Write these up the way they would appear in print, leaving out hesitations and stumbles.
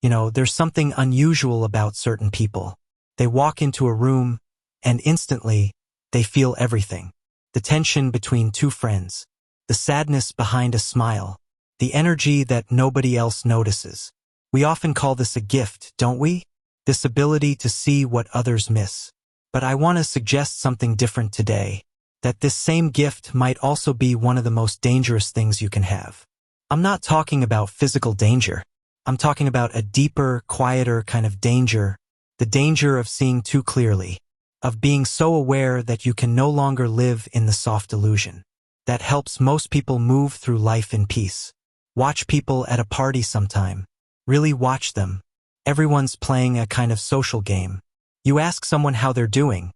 There's something unusual about certain people. They walk into a room, and instantly, they feel everything. The tension between two friends, the sadness behind a smile, the energy that nobody else notices. We often call this a gift, don't we? This ability to see what others miss. But I want to suggest something different today, that this same gift might also be one of the most dangerous things you can have. I'm not talking about physical danger. I'm talking about a deeper, quieter kind of danger, the danger of seeing too clearly, of being so aware that you can no longer live in the soft illusion. That helps most people move through life in peace. Watch people at a party sometime. Really watch them. Everyone's playing a kind of social game. You ask someone how they're doing.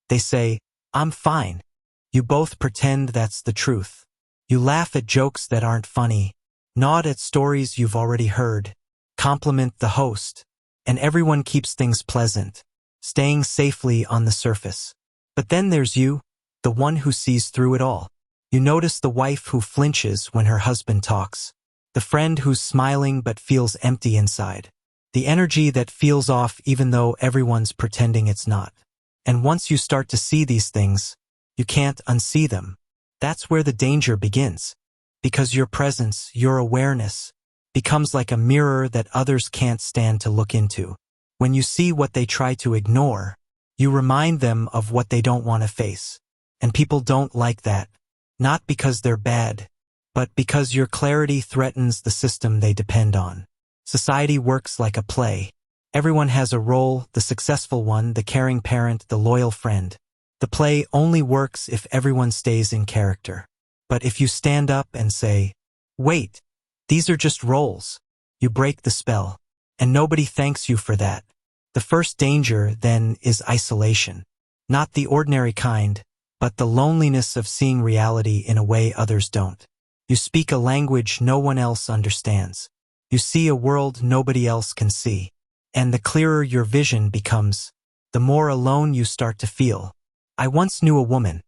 They say, "I'm fine." You both pretend that's the truth. You laugh at jokes that aren't funny, nod at stories you've already heard, compliment the host, and everyone keeps things pleasant, staying safely on the surface. But then there's you, the one who sees through it all. You notice the wife who flinches when her husband talks, the friend who's smiling but feels empty inside, the energy that feels off even though everyone's pretending it's not. And once you start to see these things, you can't unsee them. That's where the danger begins. Because your presence, your awareness, becomes like a mirror that others can't stand to look into. When you see what they try to ignore, you remind them of what they don't want to face. And people don't like that. Not because they're bad, but because your clarity threatens the system they depend on. Society works like a play. Everyone has a role, the successful one, the caring parent, the loyal friend. The play only works if everyone stays in character. But if you stand up and say, "Wait, these are just roles," you break the spell, and nobody thanks you for that. The first danger, then, is isolation. Not the ordinary kind, but the loneliness of seeing reality in a way others don't. You speak a language no one else understands. You see a world nobody else can see. And the clearer your vision becomes, the more alone you start to feel. I once knew a woman,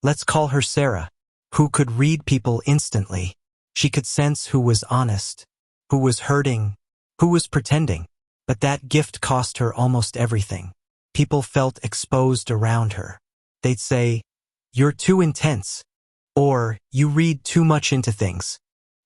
let's call her Sarah, who could read people instantly. She could sense who was honest, who was hurting, who was pretending. But that gift cost her almost everything. People felt exposed around her. They'd say, "You're too intense," or "You read too much into things,"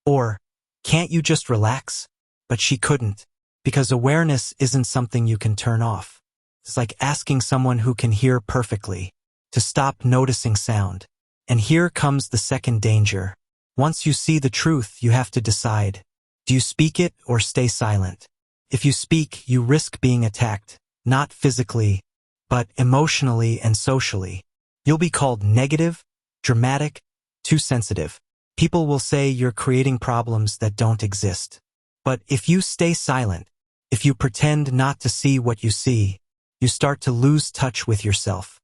or "Can't you just relax?" But she couldn't, because awareness isn't something you can turn off. It's like asking someone who can hear perfectly to stop noticing sound. And here comes the second danger. Once you see the truth, you have to decide. Do you speak it or stay silent? If you speak, you risk being attacked, not physically, but emotionally and socially. You'll be called negative, dramatic, too sensitive. People will say you're creating problems that don't exist. But if you stay silent, if you pretend not to see what you see, you start to lose touch with yourself.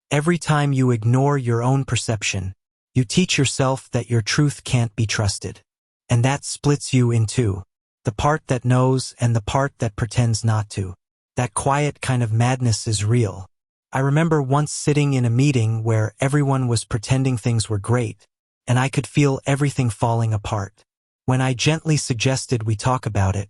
Every time you ignore your own perception, you teach yourself that your truth can't be trusted. And that splits you in two. The part that knows and the part that pretends not to. That quiet kind of madness is real. I remember once sitting in a meeting where everyone was pretending things were great, and I could feel everything falling apart. When I gently suggested we talk about it,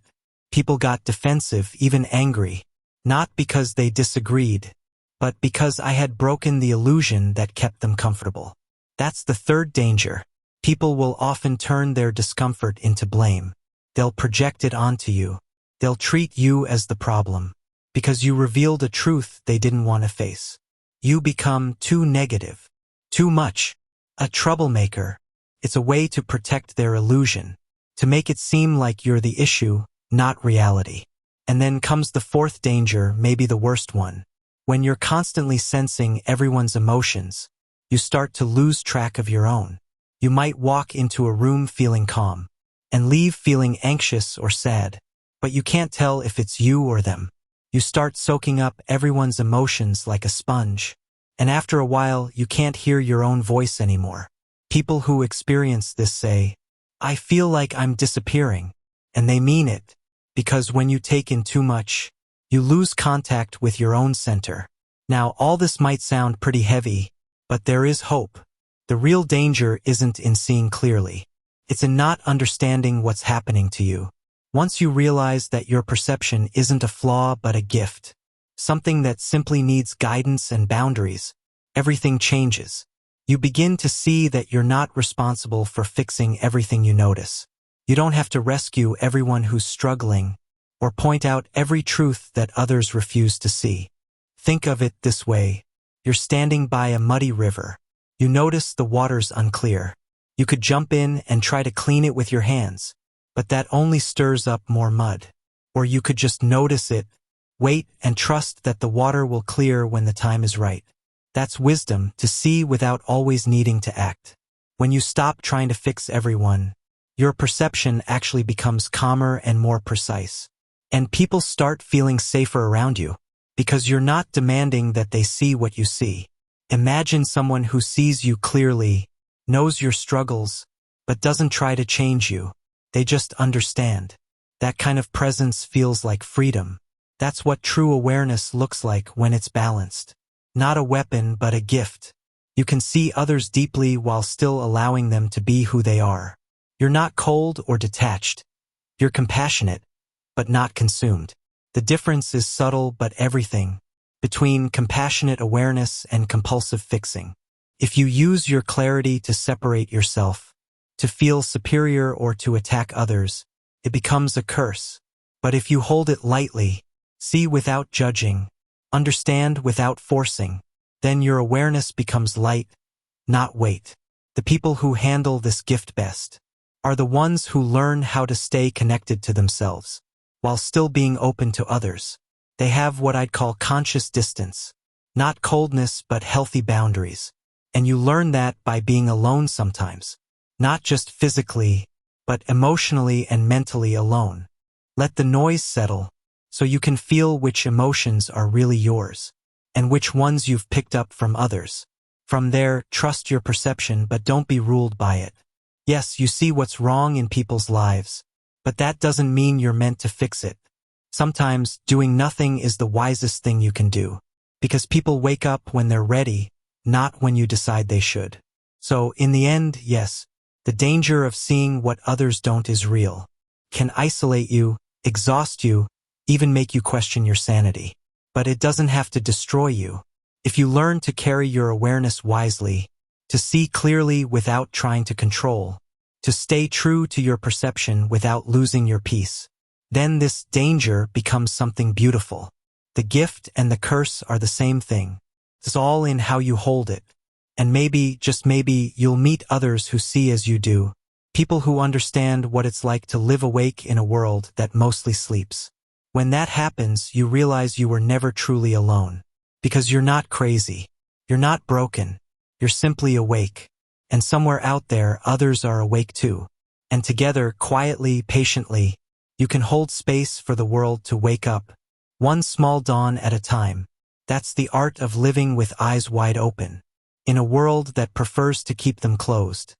people got defensive, even angry, not because they disagreed, but because I had broken the illusion that kept them comfortable. That's the third danger. People will often turn their discomfort into blame. They'll project it onto you. They'll treat you as the problem, because you revealed a truth they didn't want to face. You become too negative, too much, a troublemaker. It's a way to protect their illusion, to make it seem like you're the issue, not reality. And then comes the fourth danger, maybe the worst one. When you're constantly sensing everyone's emotions, you start to lose track of your own. You might walk into a room feeling calm, and leave feeling anxious or sad, but you can't tell if it's you or them. You start soaking up everyone's emotions like a sponge, and after a while you can't hear your own voice anymore. People who experience this say, "I feel like I'm disappearing," and they mean it, because when you take in too much, you lose contact with your own center. Now, all this might sound pretty heavy, but there is hope. The real danger isn't in seeing clearly. It's in not understanding what's happening to you. Once you realize that your perception isn't a flaw but a gift, something that simply needs guidance and boundaries, everything changes. You begin to see that you're not responsible for fixing everything you notice. You don't have to rescue everyone who's struggling or point out every truth that others refuse to see. Think of it this way. You're standing by a muddy river. You notice the water's unclear. You could jump in and try to clean it with your hands, but that only stirs up more mud. Or you could just notice it, wait, and trust that the water will clear when the time is right. That's wisdom, to see without always needing to act. When you stop trying to fix everyone, your perception actually becomes calmer and more precise. And people start feeling safer around you, because you're not demanding that they see what you see. Imagine someone who sees you clearly, knows your struggles, but doesn't try to change you. They just understand. That kind of presence feels like freedom. That's what true awareness looks like when it's balanced. Not a weapon, but a gift. You can see others deeply while still allowing them to be who they are. You're not cold or detached. You're compassionate, but not consumed. The difference is subtle but everything, between compassionate awareness and compulsive fixing. If you use your clarity to separate yourself, to feel superior or to attack others, it becomes a curse. But if you hold it lightly, see without judging, understand without forcing, then your awareness becomes light, not weight. The people who handle this gift best are the ones who learn how to stay connected to themselves, while still being open to others. They have what I'd call conscious distance. Not coldness, but healthy boundaries. And you learn that by being alone sometimes. Not just physically, but emotionally and mentally alone. Let the noise settle, so you can feel which emotions are really yours, and which ones you've picked up from others. From there, trust your perception but don't be ruled by it. Yes, you see what's wrong in people's lives, but that doesn't mean you're meant to fix it. Sometimes, doing nothing is the wisest thing you can do, because people wake up when they're ready, not when you decide they should. So, in the end, yes, the danger of seeing what others don't is real. Can isolate you, exhaust you, even make you question your sanity. But it doesn't have to destroy you. If you learn to carry your awareness wisely, to see clearly without trying to control, to stay true to your perception without losing your peace, then this danger becomes something beautiful. The gift and the curse are the same thing. It's all in how you hold it. And maybe, just maybe, you'll meet others who see as you do, people who understand what it's like to live awake in a world that mostly sleeps. When that happens, you realize you were never truly alone. Because you're not crazy. You're not broken. You're simply awake. And somewhere out there, others are awake too. And together, quietly, patiently, you can hold space for the world to wake up, one small dawn at a time. That's the art of living with eyes wide open, in a world that prefers to keep them closed.